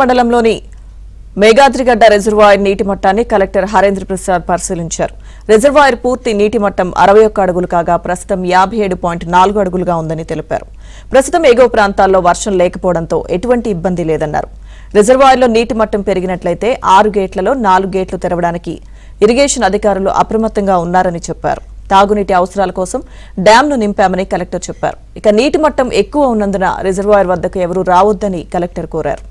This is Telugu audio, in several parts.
మండలంలోని మేఘాద్రిగడ్డ రిజర్వాయర్ నీటి మట్టాన్ని కలెక్టర్ హరేంద్ర ప్రసాద్ పరిశీలించారు. రిజర్వాయర్ పూర్తి నీటి మట్టం 61 అడుగులు కాగా ప్రస్తుతం 57.4 అడుగులుగా ఉందని తెలిపారు. ప్రస్తుతం ఎగువ ప్రాంతాల్లో వర్షం లేకపోవడంతో ఎటువంటి ఇబ్బంది లేదన్నారు. రిజర్వాయర్లో నీటి మట్టం పెరిగినట్లయితే 6 గేట్లలో 4 గేట్లు తెరవడానికి ఇరిగేషన్ అధికారులు అప్రమత్తంగా ఉన్నారని చెప్పారు. తాగునీటి అవసరాల కోసం డ్యాంను నింపామని కలెక్టర్ చెప్పారు. ఇక నీటి మట్టం ఎక్కువ ఉన్నందున రిజర్వాయర్ వద్దకు ఎవరూ రావొద్దని కలెక్టర్ కోరారు.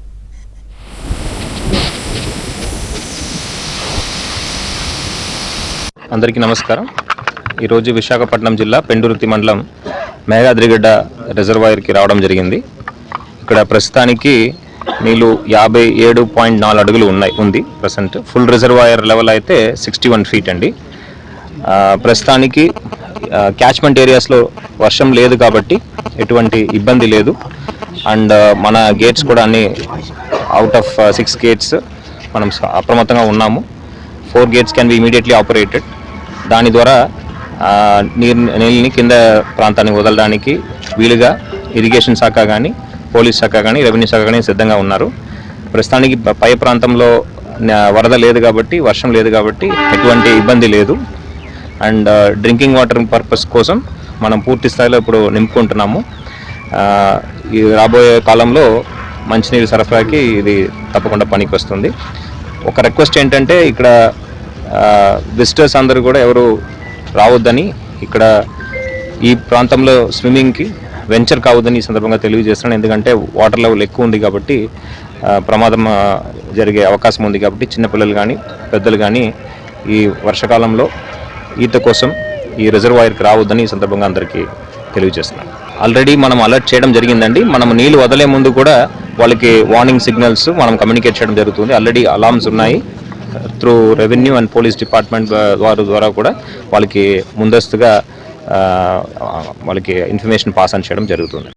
అందరికీ నమస్కారం. ఈరోజు విశాఖపట్నం జిల్లా పెండుర్తి మండలం మేఘాద్రిగడ్డ రిజర్వాయర్కి రావడం జరిగింది. ఇక్కడ ప్రస్తుతానికి నీళ్ళు 57.4 అడుగులు ఉంది ప్రజెంట్. ఫుల్ రిజర్వాయర్ లెవెల్ అయితే 61 ఫీట్ అండి. ప్రస్తుతానికి క్యాచ్మెంట్ ఏరియాస్లో వర్షం లేదు కాబట్టి ఎటువంటి ఇబ్బంది లేదు. అండ్ మన గేట్స్ కూడా అన్ని అవుట్ ఆఫ్ 6 గేట్స్ మనం అప్రమత్తంగా ఉన్నాము. 4 gates can be immediately operated. దాని ద్వారా నీళ్ళని కింద ప్రాంతానికి వదలడానికి వీలుగా ఇరిగేషన్ శాఖ కానీ, పోలీస్ శాఖ కానీ, రెవెన్యూ శాఖ కానీ సిద్ధంగా ఉన్నారు. ప్రస్తుతానికి పై ప్రాంతంలో వరద లేదు కాబట్టి, వర్షం లేదు కాబట్టి ఎటువంటి ఇబ్బంది లేదు. అండ్ డ్రింకింగ్ వాటర్ పర్పస్ కోసం మనం పూర్తి స్థాయిలో ఇప్పుడు నింపుకుంటున్నాము. ఈ రాబోయే కాలంలో మంచినీరు సరఫరాకి ఇది తప్పకుండా పనికి వస్తుంది. ఒక రిక్వెస్ట్ ఏంటంటే ఇక్కడ విజిటర్స్ అందరూ కూడా ఎవరు రావద్దని, ఇక్కడ ఈ ప్రాంతంలో స్విమ్మింగ్కి వెంచర్ కావద్దని ఈ సందర్భంగా తెలియజేస్తున్నాను. ఎందుకంటే వాటర్ లెవెల్ ఎక్కువ ఉంది కాబట్టి ప్రమాదం జరిగే అవకాశం ఉంది కాబట్టి చిన్నపిల్లలు కానీ పెద్దలు కానీ ఈ వర్షాకాలంలో ఈత కోసం ఈ రిజర్వాయర్కి రావద్దని ఈ సందర్భంగా అందరికీ తెలియజేస్తున్నాను. ఆల్రెడీ మనం అలర్ట్ చేయడం జరిగిందండి. మనం నీళ్ళు వదలే ముందు కూడా వాళ్ళకి వార్నింగ్ సిగ్నల్స్ మనం కమ్యూనికేట్ చేయడం జరుగుతుంది. ఆల్రెడీ అలార్మ్స్ ఉన్నాయి. Through revenue and police department ద్వారా కూడా వాళ్ళకి ముందస్తుగా వాళ్ళకి ఇన్ఫర్మేషన్ పాస్ ఆన్ చేయడం జరుగుతుంది.